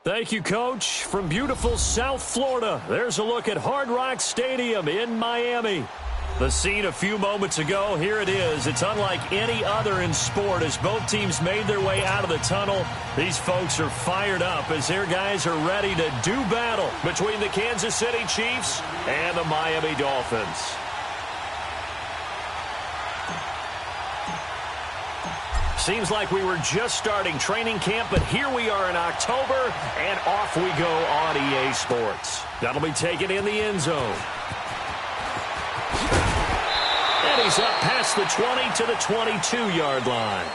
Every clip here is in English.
Thank you, Coach. From beautiful South Florida, there's a look at Hard Rock Stadium in Miami. The scene a few moments ago, here it is. It's unlike any other in sport as both teams made their way out of the tunnel. These folks are fired up as their guys are ready to do battle between the Kansas City Chiefs and the Miami Dolphins. Seems like we were just starting training camp, but here we are in October, and off we go on EA Sports. That'll be taken in the end zone. And he's up past the 20 to the 22-yard line.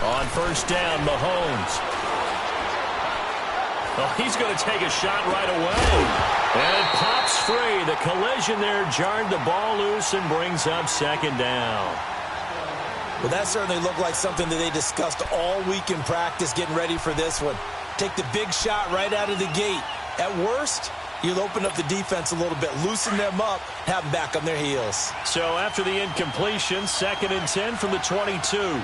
On first down, Mahomes. Oh, he's going to take a shot right away. And it pops free. The collision there jarred the ball loose and brings up second down. Well, that certainly looked like something that they discussed all week in practice getting ready for this one. Take the big shot right out of the gate. At worst, you'll open up the defense a little bit, loosen them up, have them back on their heels. So after the incompletion, 2nd and 10 from the 22.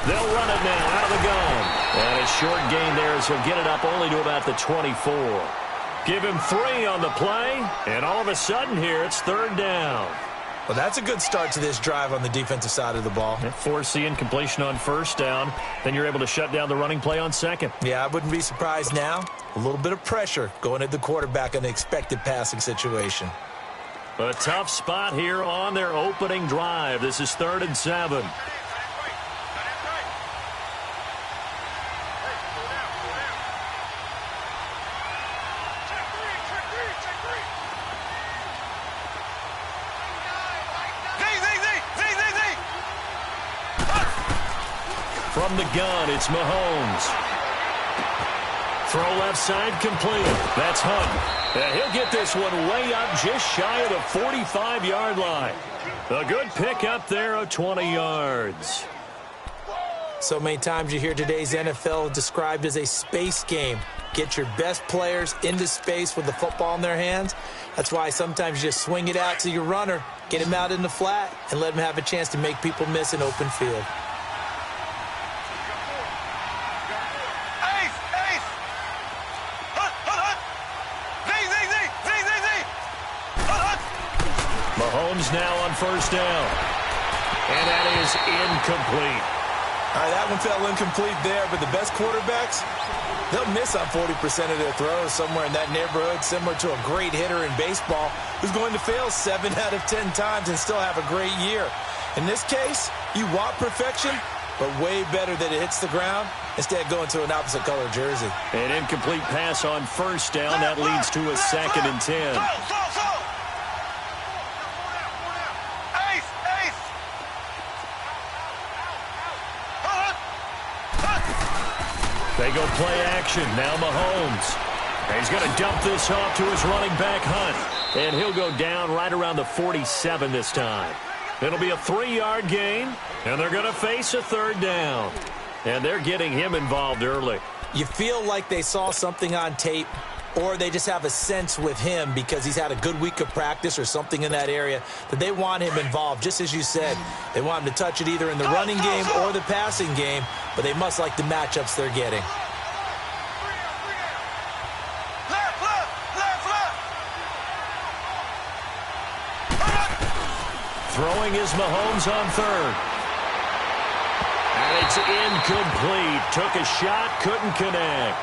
They'll run it now out of the gun. And a short gain there as he'll get it up only to about the 24. Give him 3 on the play, and all of a sudden here it's 3rd down. Well, that's a good start to this drive on the defensive side of the ball. Force the incompletion on first down. Then you're able to shut down the running play on second. Yeah, I wouldn't be surprised now. A little bit of pressure going at the quarterback in an expected passing situation. A tough spot here on their opening drive. This is 3rd and 7. From the gun, it's Mahomes. Throw left side complete. That's Hunt. And he'll get this one way up just shy of the 45-yard line. A good pickup there of 20 yards. So many times you hear today's NFL described as a space game. Get your best players into space with the football in their hands. That's why sometimes you just swing it out to your runner, get him out in the flat, and let him have a chance to make people miss an open field. Mahomes now on first down. And that is incomplete. All right, that one fell incomplete there, but the best quarterbacks, they'll miss on 40% of their throws somewhere in that neighborhood, similar to a great hitter in baseball who's going to fail 7 out of 10 times and still have a great year. In this case, you want perfection, but way better that it hits the ground instead of going to an opposite color jersey. An incomplete pass on first down. That leads to a 2nd and 10. They go play action. Now Mahomes. And he's going to dump this off to his running back, Hunt. And he'll go down right around the 47 this time. It'll be a 3-yard gain, and they're going to face a 3rd down. And they're getting him involved early. You feel like they saw something on tape, or they just have a sense with him because he's had a good week of practice or something in that area that they want him involved. Just as you said, they want him to touch it either in the running game or the passing game, but they must like the matchups they're getting. Throwing is Mahomes on 3rd. And it's incomplete. Took a shot, couldn't connect.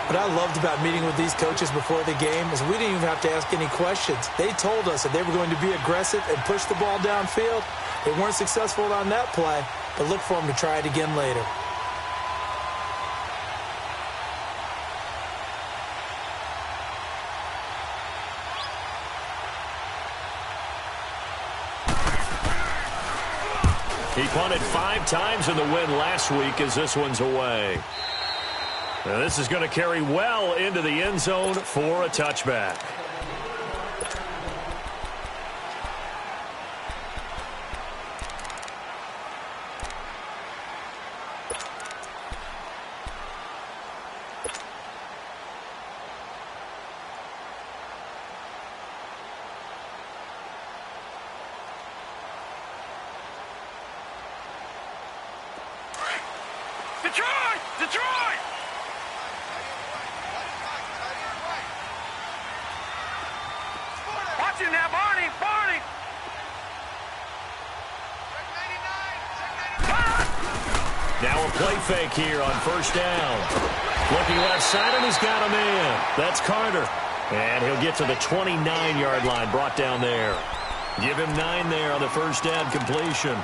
What I loved about meeting with these coaches before the game is we didn't even have to ask any questions. They told us that they were going to be aggressive and push the ball downfield. They weren't successful on that play, but look for them to try it again later. He punted 5 times in the win last week as this one's away. Now this is going to carry well into the end zone for a touchback. Detroit! Detroit! Watch him now, Barney! Barney! Now a play fake here on first down. Looking left side, and he's got a man. That's Carter. And he'll get to the 29-yard line, brought down there. Give him 9 there on the first down completion.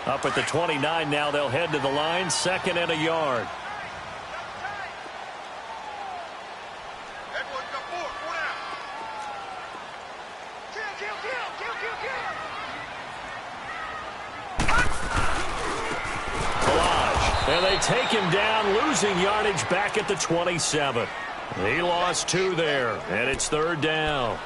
Up at the 29 now, they'll head to the line, 2nd and a yard. And they take him down, losing yardage back at the 27. He lost 2 there, and it's 3rd down.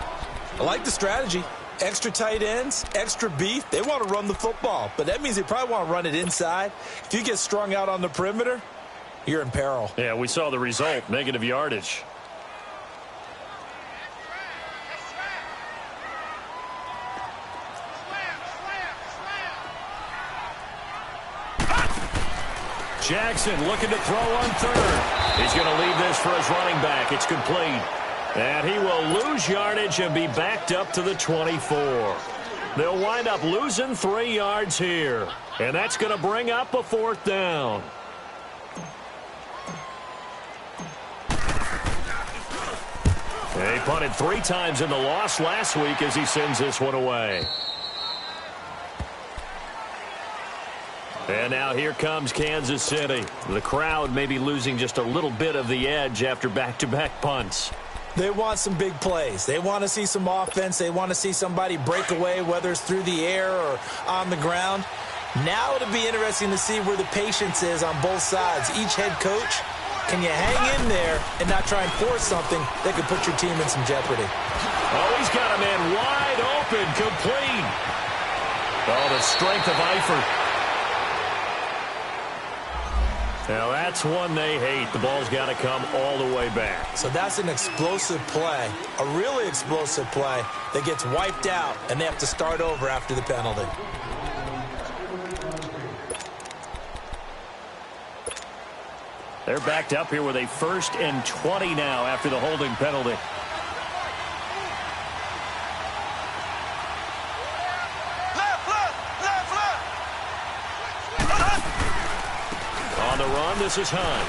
I like the strategy. Extra tight ends, extra beef. They want to run the football, but that means they probably want to run it inside. If you get strung out on the perimeter, you're in peril. Yeah, we saw the result, negative yardage. Jackson looking to throw on 3rd. He's going to leave this for his running back. It's complete. And he will lose yardage and be backed up to the 24. They'll wind up losing 3 yards here. And that's going to bring up a 4th down. He punted 3 times in the loss last week as he sends this one away. And now here comes Kansas City. The crowd may be losing just a little bit of the edge after back-to-back punts. They want some big plays. They want to see some offense. They want to see somebody break away, whether it's through the air or on the ground. Now it'll be interesting to see where the patience is on both sides. Each head coach, can you hang in there and not try and force something that could put your team in some jeopardy? Oh, he's got a man wide open, complete. Oh, the strength of Eifert. Now, that's one they hate. The ball's got to come all the way back. So that's an explosive play, a really explosive play that gets wiped out, and they have to start over after the penalty. They're backed up here with a 1st and 20 now after the holding penalty. On the run, this is Hunt.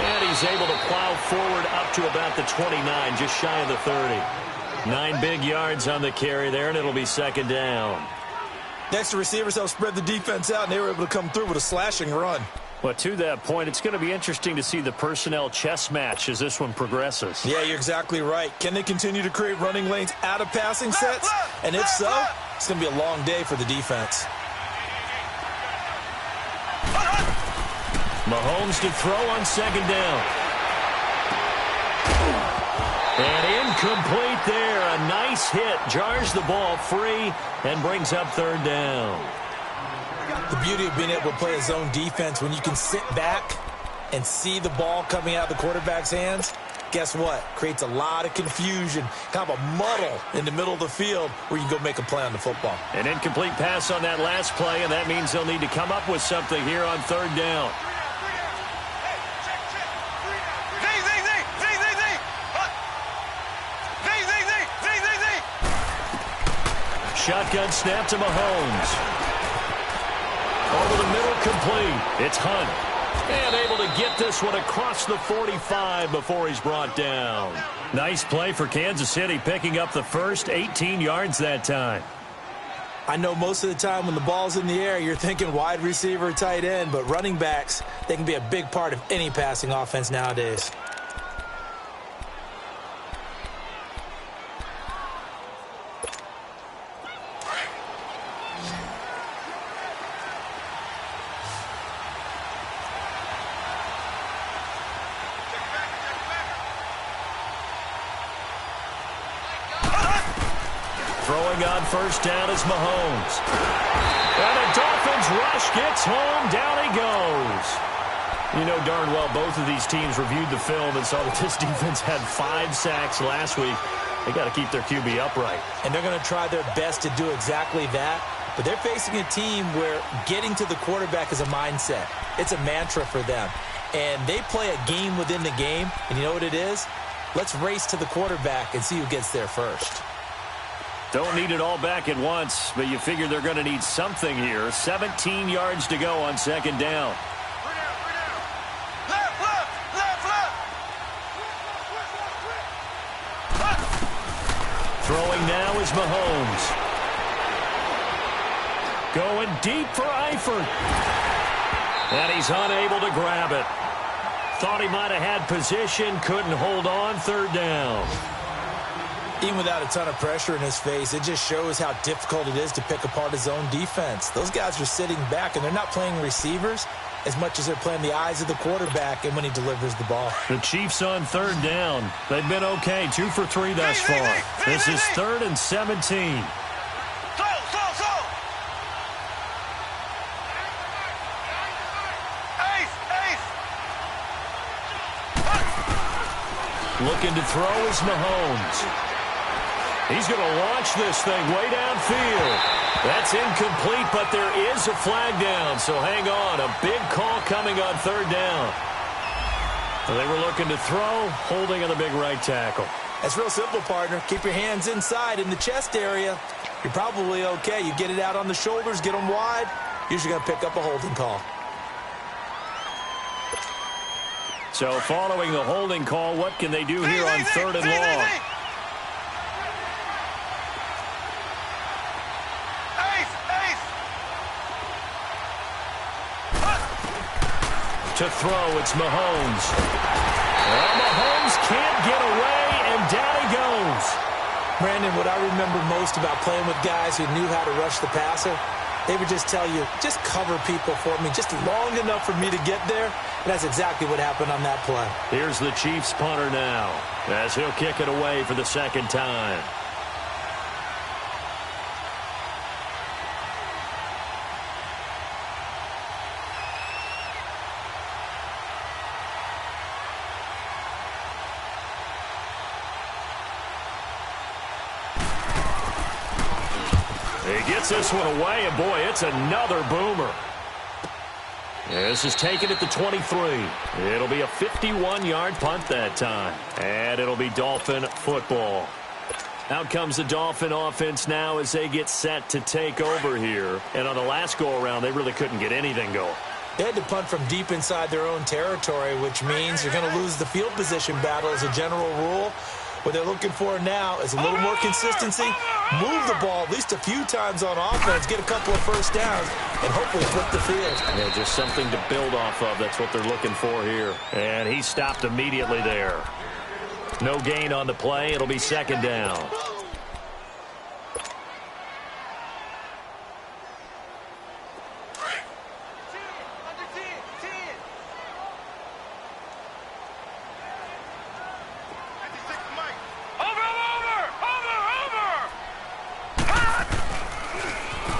And he's able to plow forward up to about the 29, just shy of the 30. 9 big yards on the carry there, and it'll be 2nd down. Next, the receivers helped spread the defense out, and they were able to come through with a slashing run. Well, to that point, it's going to be interesting to see the personnel chess match as this one progresses. Yeah, you're exactly right. Can they continue to create running lanes out of passing sets? And if so, it's going to be a long day for the defense. Mahomes to throw on 2nd down. And incomplete there. A nice hit. Jars the ball free and brings up 3rd down. The beauty of being able to play a zone defense when you can sit back and see the ball coming out of the quarterback's hands, guess what? Creates a lot of confusion, kind of a muddle in the middle of the field where you can go make a play on the football. An incomplete pass on that last play, and that means they'll need to come up with something here on 3rd down. Shotgun snap to Mahomes. Over the middle, complete. It's Hunt. And able to get this one across the 45 before he's brought down. Nice play for Kansas City, picking up the first 18 yards that time. I know most of the time when the ball's in the air, you're thinking wide receiver, tight end, but running backs, they can be a big part of any passing offense nowadays. Throwing on first down is Mahomes. And a Dolphins rush gets home. Down he goes. You know darn well both of these teams reviewed the film and saw that this defense had 5 sacks last week. They got to keep their QB upright. And they're going to try their best to do exactly that. But they're facing a team where getting to the quarterback is a mindset. It's a mantra for them. And they play a game within the game. And you know what it is? Let's race to the quarterback and see who gets there first. Don't need it all back at once, but you figure they're going to need something here. 17 yards to go on second down. Throwing now is Mahomes. Going deep for Eifert. And he's unable to grab it. Thought he might have had position, couldn't hold on, third down. Even without a ton of pressure in his face, it just shows how difficult it is to pick apart his own defense. Those guys are sitting back, and they're not playing receivers as much as they're playing the eyes of the quarterback and when he delivers the ball. The Chiefs on third down. They've been okay, 2 for 3 thus far. This is 3rd and 17. Looking to throw is Mahomes. He's going to launch this thing way downfield. That's incomplete, but there is a flag down, so hang on. A big call coming on third down. They were looking to throw, holding on the big right tackle. That's real simple, partner. Keep your hands inside in the chest area. You're probably okay. You get it out on the shoulders, get them wide. Usually going to pick up a holding call. So following the holding call, what can they do here on third and long? To throw, it's Mahomes. Well, Mahomes can't get away, and down he goes. Brandon, what I remember most about playing with guys who knew how to rush the passer, they would just tell you, just cover people for me, just long enough for me to get there. And that's exactly what happened on that play. Here's the Chiefs punter now, as he'll kick it away for the second time. He gets this one away, and boy, it's another boomer. This is taken at the 23. It'll be a 51-yard punt that time. And it'll be Dolphin football. Out comes the Dolphin offense now as they get set to take over here. And on the last go-around, they really couldn't get anything going. They had to punt from deep inside their own territory, which means you're going to lose the field position battle as a general rule. What they're looking for now is a little more consistency, move the ball at least a few times on offense, get a couple of first downs, and hopefully flip the field. Yeah, just something to build off of. That's what they're looking for here. And he stopped immediately there. No gain on the play. It'll be second down.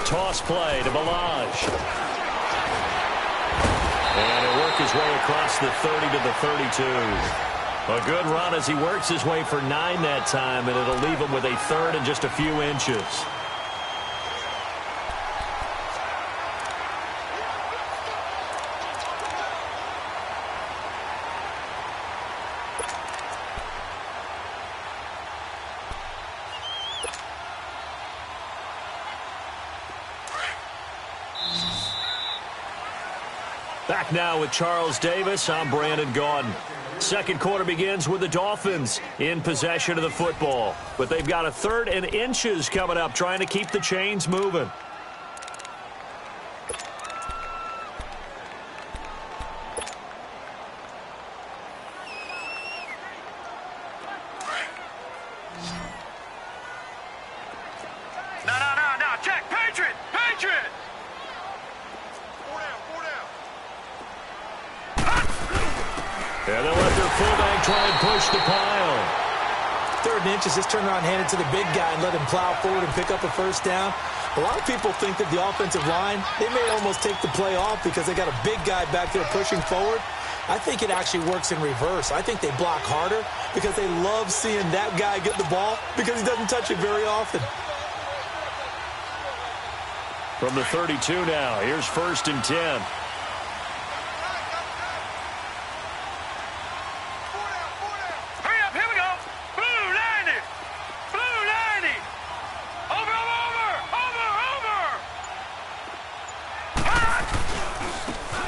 Toss play to Balaj. And he'll work his way across the 30 to the 32. A good run as he works his way for 9 that time, and it'll leave him with a 3rd and just a few inches. Back now with Charles Davis. I'm Brandon Gaudin. Second quarter begins with the Dolphins in possession of the football. But they've got a 3rd and inches coming up, trying to keep the chains moving. No. Check. Patriot. And they'll let their fullback try and push the pile. 3rd and inches, just turn around and hand it to the big guy and let him plow forward and pick up a first down. A lot of people think that the offensive line, they may almost take the play off because they got a big guy back there pushing forward. I think it actually works in reverse. I think they block harder because they love seeing that guy get the ball because he doesn't touch it very often. From the 32 now, here's 1st and 10.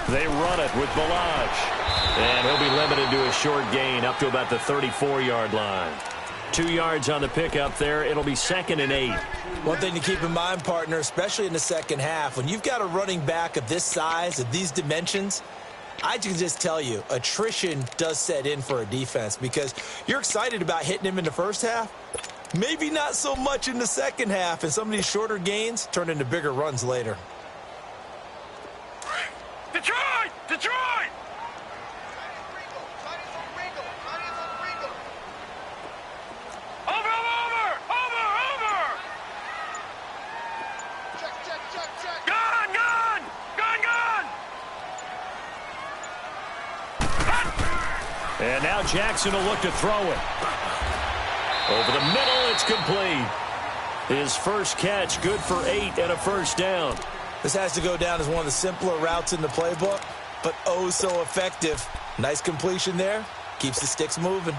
They run it with Balaj. And he'll be limited to a short gain up to about the 34-yard line. 2 yards on the pickup there. It'll be 2nd and 8. One thing to keep in mind, partner, especially in the second half, when you've got a running back of this size, of these dimensions, I can just tell you, attrition does set in for a defense because you're excited about hitting him in the first half. Maybe not so much in the second half, and some of these shorter gains turn into bigger runs later. Detroit! Detroit! Over! Check. Gun! And now Jackson will look to throw it. Over the middle, it's complete. His first catch, good for 8 and a first down. This has to go down as one of the simpler routes in the playbook, but oh so effective. Nice completion there. Keeps the sticks moving.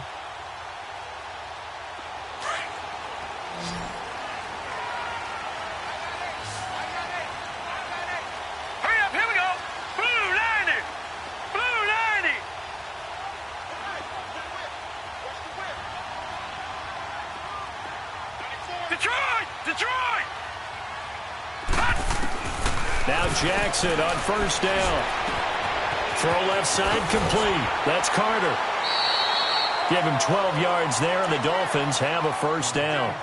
Hurry up, here we go. Blue 90. Detroit! Now Jackson on first down. Throw left side complete. That's Carter. Give him 12 yards there, and the Dolphins have a first down.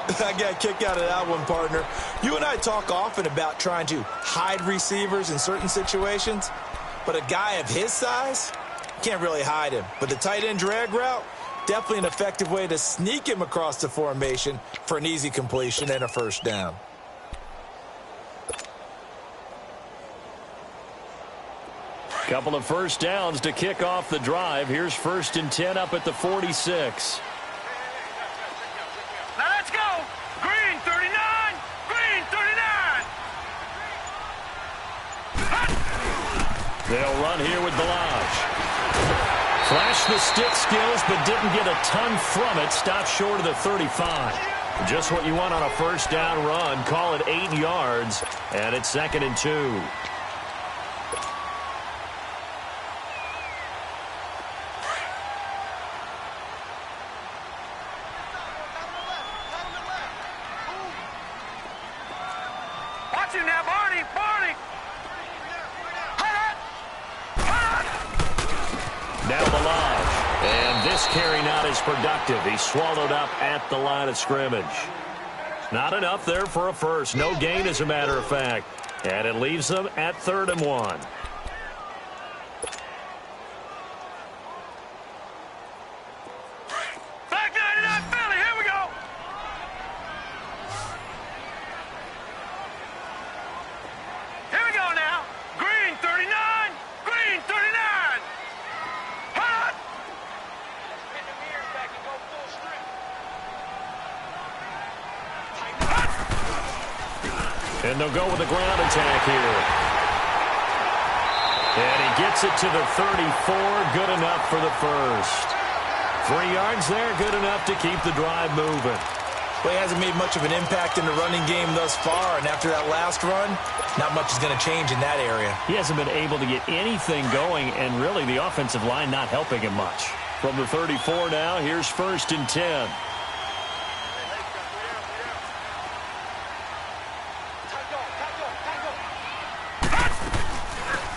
I got a kick out of that one, partner. You and I talk often about trying to hide receivers in certain situations, but a guy of his size, can't really hide him. But the tight end drag route, definitely an effective way to sneak him across the formation for an easy completion and a first down. Couple of first downs to kick off the drive. Here's 1st and 10 up at the 46. Now let's go. Green 39. They'll run here with Balaj. Flashed the stick skills, but didn't get a ton from it. Stopped short of the 35. Just what you want on a first down run. Call it 8 yards, and it's 2nd and 2. Now Balaj. And this carry not as productive. He's swallowed up at the line of scrimmage. Not enough there for a first. No gain, as a matter of fact. And it leaves them at 3rd and 1. Back 99 Philly, here we go. Here we go now. Green 39. Hot. And they'll go with a ground attack here. And he gets it to the 34. Good enough for the first. 3 yards there, good enough to keep the drive moving. Well, he hasn't made much of an impact in the running game thus far, and after that last run, not much is going to change in that area. He hasn't been able to get anything going, and really the offensive line not helping him much. From the 34 now, here's 1st and 10.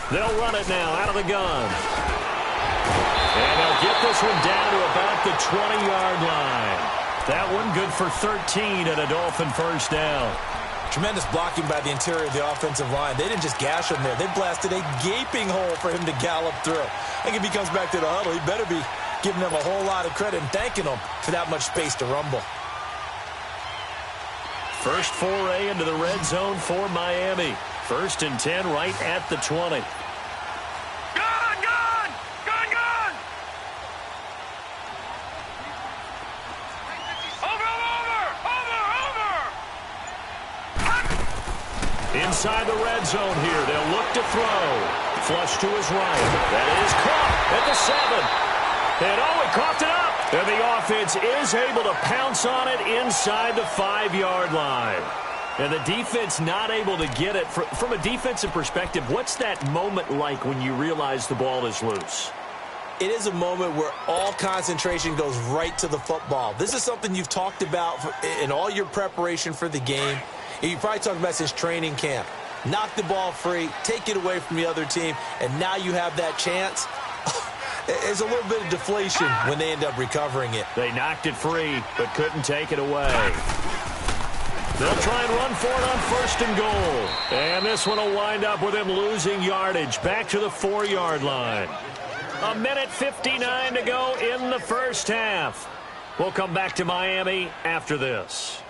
They'll run it now out of the gun. And they'll get this one down to about the 20-yard line. That one good for 13 and a Dolphin first down. Tremendous blocking by the interior of the offensive line. They didn't just gash him there. They blasted a gaping hole for him to gallop through. I think if he comes back to the huddle, he better be giving them a whole lot of credit and thanking them for that much space to rumble. First foray into the red zone for Miami. 1st and 10 right at the 20. Inside the red zone here. They'll look to throw. Flush to his right. That is caught at the 7. And he coughed it up. And the offense is able to pounce on it inside the 5-yard line. And the defense not able to get it. From a defensive perspective, what's that moment like when you realize the ball is loose? It is a moment where all concentration goes right to the football. This is something you've talked about in all your preparation for the game. And you probably talked about since training camp. Knock the ball free, take it away from the other team, and now you have that chance. There's a little bit of deflation when they end up recovering it. They knocked it free, but couldn't take it away. They'll try and run for it on 1st and goal. And this one will wind up with him losing yardage back to the 4-yard line. 1:59 to go in the first half. We'll come back to Miami after this.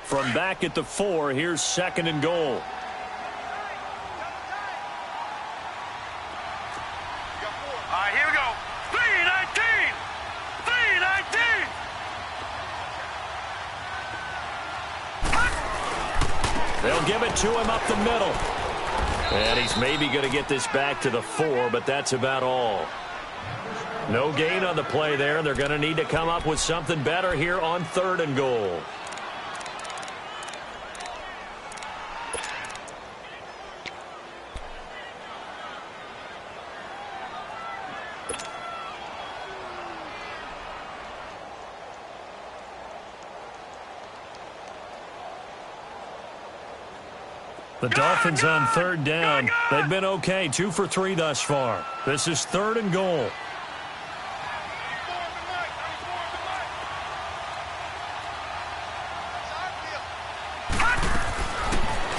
From back at the 4, here's 2nd and goal. All right, here we go. 3-19. 3-19. They'll give it to him up the middle. And he's maybe going to get this back to the 4, but that's about all. No gain on the play there. They're going to need to come up with something better here on 3rd and goal. The Dolphins on 3rd down. They've been okay, 2 for 3 thus far. This is 3rd and goal.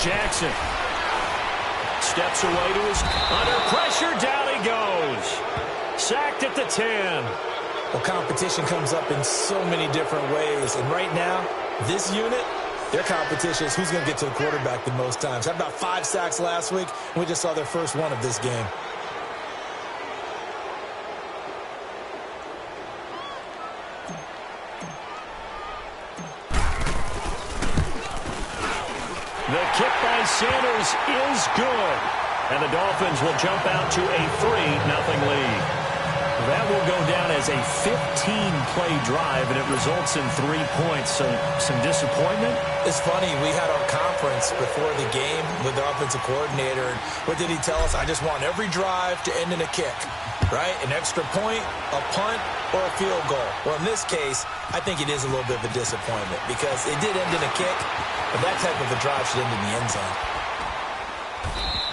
Jackson steps away to his under pressure. Down he goes. Sacked at the 10. Well, competition comes up in so many different ways. And right now, this unit, their competition is who's going to get to the quarterback the most times. Had about 5 sacks last week, and we just saw their first one of this game. The kick by Sanders is good. And the Dolphins will jump out to a 3-0 lead. That will go down as a 15-play drive, and it results in 3 points. Some disappointment? It's funny, we had our conference before the game with the offensive coordinator, and what did he tell us? I just want every drive to end in a kick, right? An extra point, a punt, or a field goal. Well, in this case, I think it is a little bit of a disappointment because it did end in a kick, but that type of a drive should end in the end zone.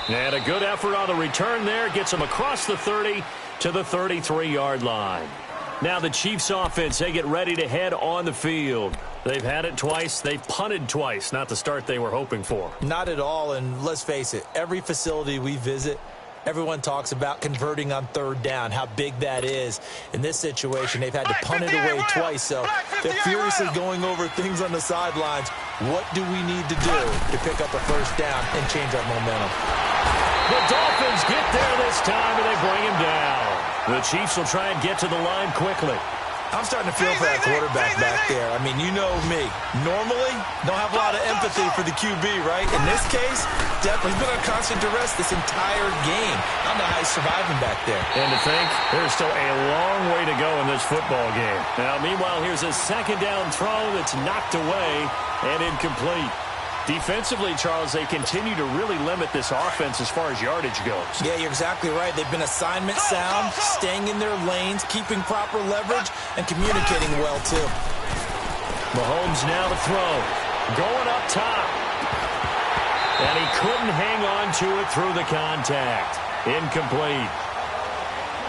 And a good effort on the return there. Gets them across the 30 to the 33-yard line. Now the Chiefs offense, they get ready to head on the field. They've had it twice. They've punted twice. Not the start they were hoping for. Not at all, and let's face it, every facility we visit, everyone talks about converting on 3rd down, how big that is. In this situation, they've had to punt it away twice, so they're furiously going over things on the sidelines. What do we need to do to pick up a 1st down and change our momentum? The Dolphins get there this time, and they bring him down. The Chiefs will try and get to the line quickly. I'm starting to feel for that quarterback back there. I mean, you know me. Normally, don't have a lot of empathy for the QB, right? In this case, definitely he's been on constant duress this entire game. I don't know how he's surviving back there. And to think, there's still a long way to go in this football game. Now, meanwhile, here's a 2nd down throw that's knocked away and incomplete. Defensively, Charles, they continue to really limit this offense as far as yardage goes. Yeah, you're exactly right. They've been assignment sound, staying in their lanes, keeping proper leverage, and communicating well, too. Mahomes now to throw. Going up top. And he couldn't hang on to it through the contact. Incomplete.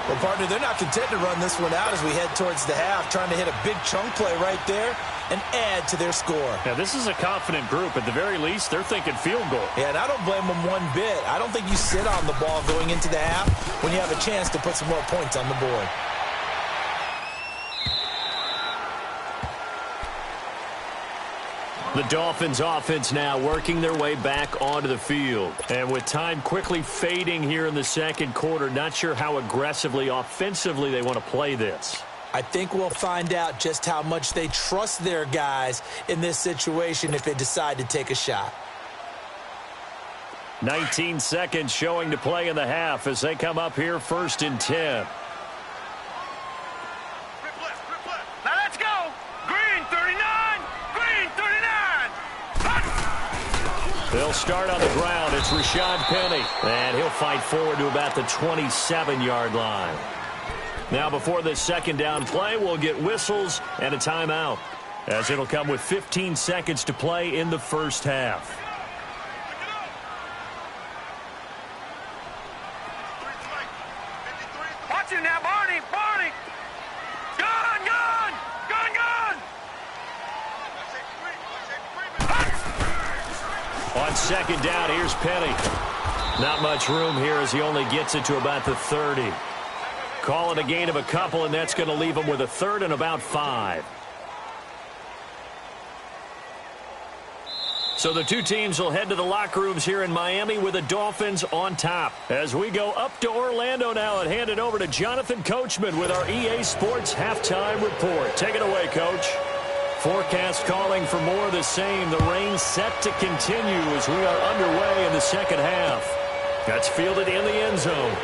Well, partner, they're not content to run this one out as we head towards the half, trying to hit a big chunk play right there. and add to their score. Now, this is a confident group. At the very least, they're thinking field goal. Yeah, and I don't blame them one bit. I don't think you sit on the ball going into the half when you have a chance to put some more points on the board. The Dolphins offense now working their way back onto the field. And with time quickly fading here in the second quarter, not sure how aggressively, offensively they want to play this. I think we'll find out just how much they trust their guys in this situation if they decide to take a shot. 19 seconds showing to play in the half as they come up here 1st and 10. Now let's go. Green 39. Green 39. They'll start on the ground. It's Rashad Penny. And he'll fight forward to about the 27-yard line. Now before this second down play, we'll get whistles and a timeout, as it'll come with 15 seconds to play in the first half. Watch him now, Barney. Barney. Gun, gun. Gun, gun. On second down, here's Penny. Not much room here as he only gets it to about the 30. Call it a gain of a couple, and that's going to leave him with a 3rd and about 5. So the two teams will head to the locker rooms here in Miami with the Dolphins on top. As we go up to Orlando now and hand it over to Jonathan Coachman with our EA Sports Halftime Report. Take it away, Coach. Forecast calling for more of the same. The rain set to continue as we are underway in the second half. That's fielded in the end zone.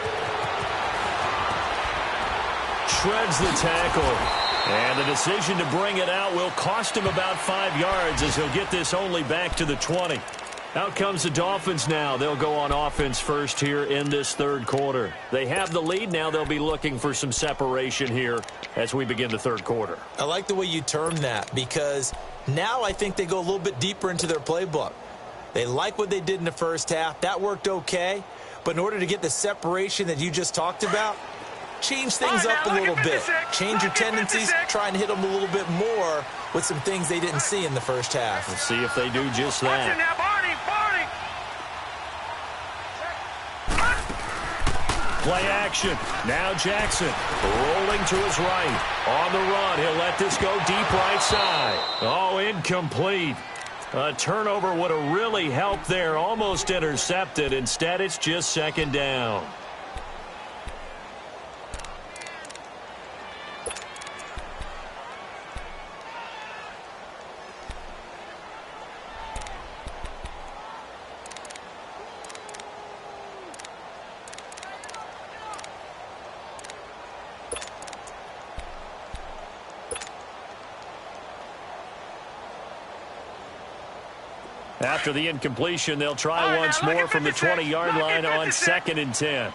Shreds the tackle. And the decision to bring it out will cost him about 5 yards as he'll get this only back to the 20. Out comes the Dolphins now. They'll go on offense first here in this third quarter. They have the lead. Now they'll be looking for some separation here as we begin the third quarter. I like the way you term that because now I think they go a little bit deeper into their playbook. They like what they did in the first half. That worked okay. But in order to get the separation that you just talked about, change things up a little bit. Change your tendencies. Try and hit them a little bit more with some things they didn't see in the first half. Let's see if they do just that. Now, Barney, Barney. Play action. Now Jackson rolling to his right. On the run. He'll let this go deep right side. Oh, incomplete. A turnover would have really helped there. Almost intercepted. Instead, it's just second down. After the incompletion, they'll try once more from the 20-yard line on 2nd and 10.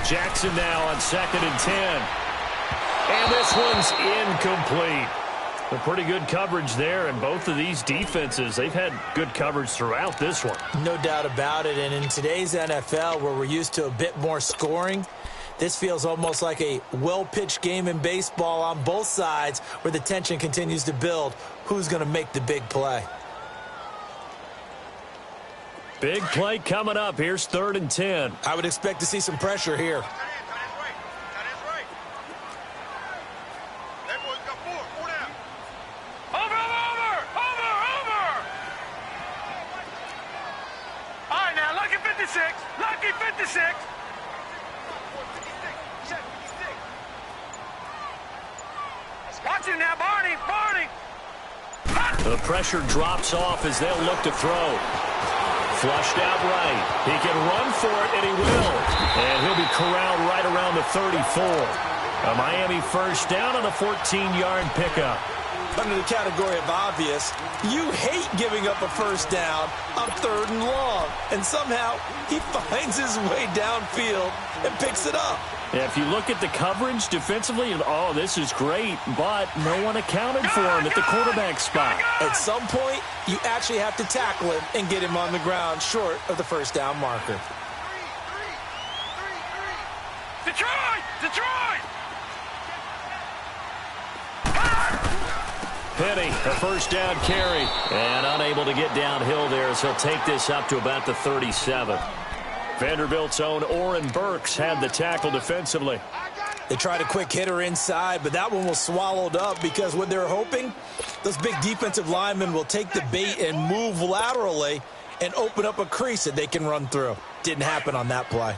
Jackson now on 2nd and 10. And this one's incomplete. A pretty good coverage there, and both of these defenses, they've had good coverage throughout this one. No doubt about it, and in today's NFL, where we're used to a bit more scoring, this feels almost like a well-pitched game in baseball on both sides where the tension continues to build. Who's going to make the big play? Big play coming up. Here's 3rd and 10. I would expect to see some pressure here. All right, now, lucky 56. Lucky 56. Watch him now, Barney. Barney. The pressure drops off as they'll look to throw. Flushed out right. He can run for it, and he will. And he'll be corralled right around the 34. A Miami first down on a 14-yard pickup. Under the category of obvious, you hate giving up a first down on 3rd and long. And somehow, he finds his way downfield and picks it up. Yeah, if you look at the coverage defensively, oh, this is great, but no one accounted for him at the quarterback spot. At some point, you actually have to tackle him and get him on the ground short of the first down marker. Detroit! Detroit! Penny, a first down carry, and unable to get downhill there, so he'll take this up to about the 37. Vanderbilt's own Oren Burks had the tackle defensively. They tried a quick hitter inside, but that one was swallowed up because what they're hoping, those big defensive linemen will take the bait and move laterally and open up a crease that they can run through. Didn't happen on that play.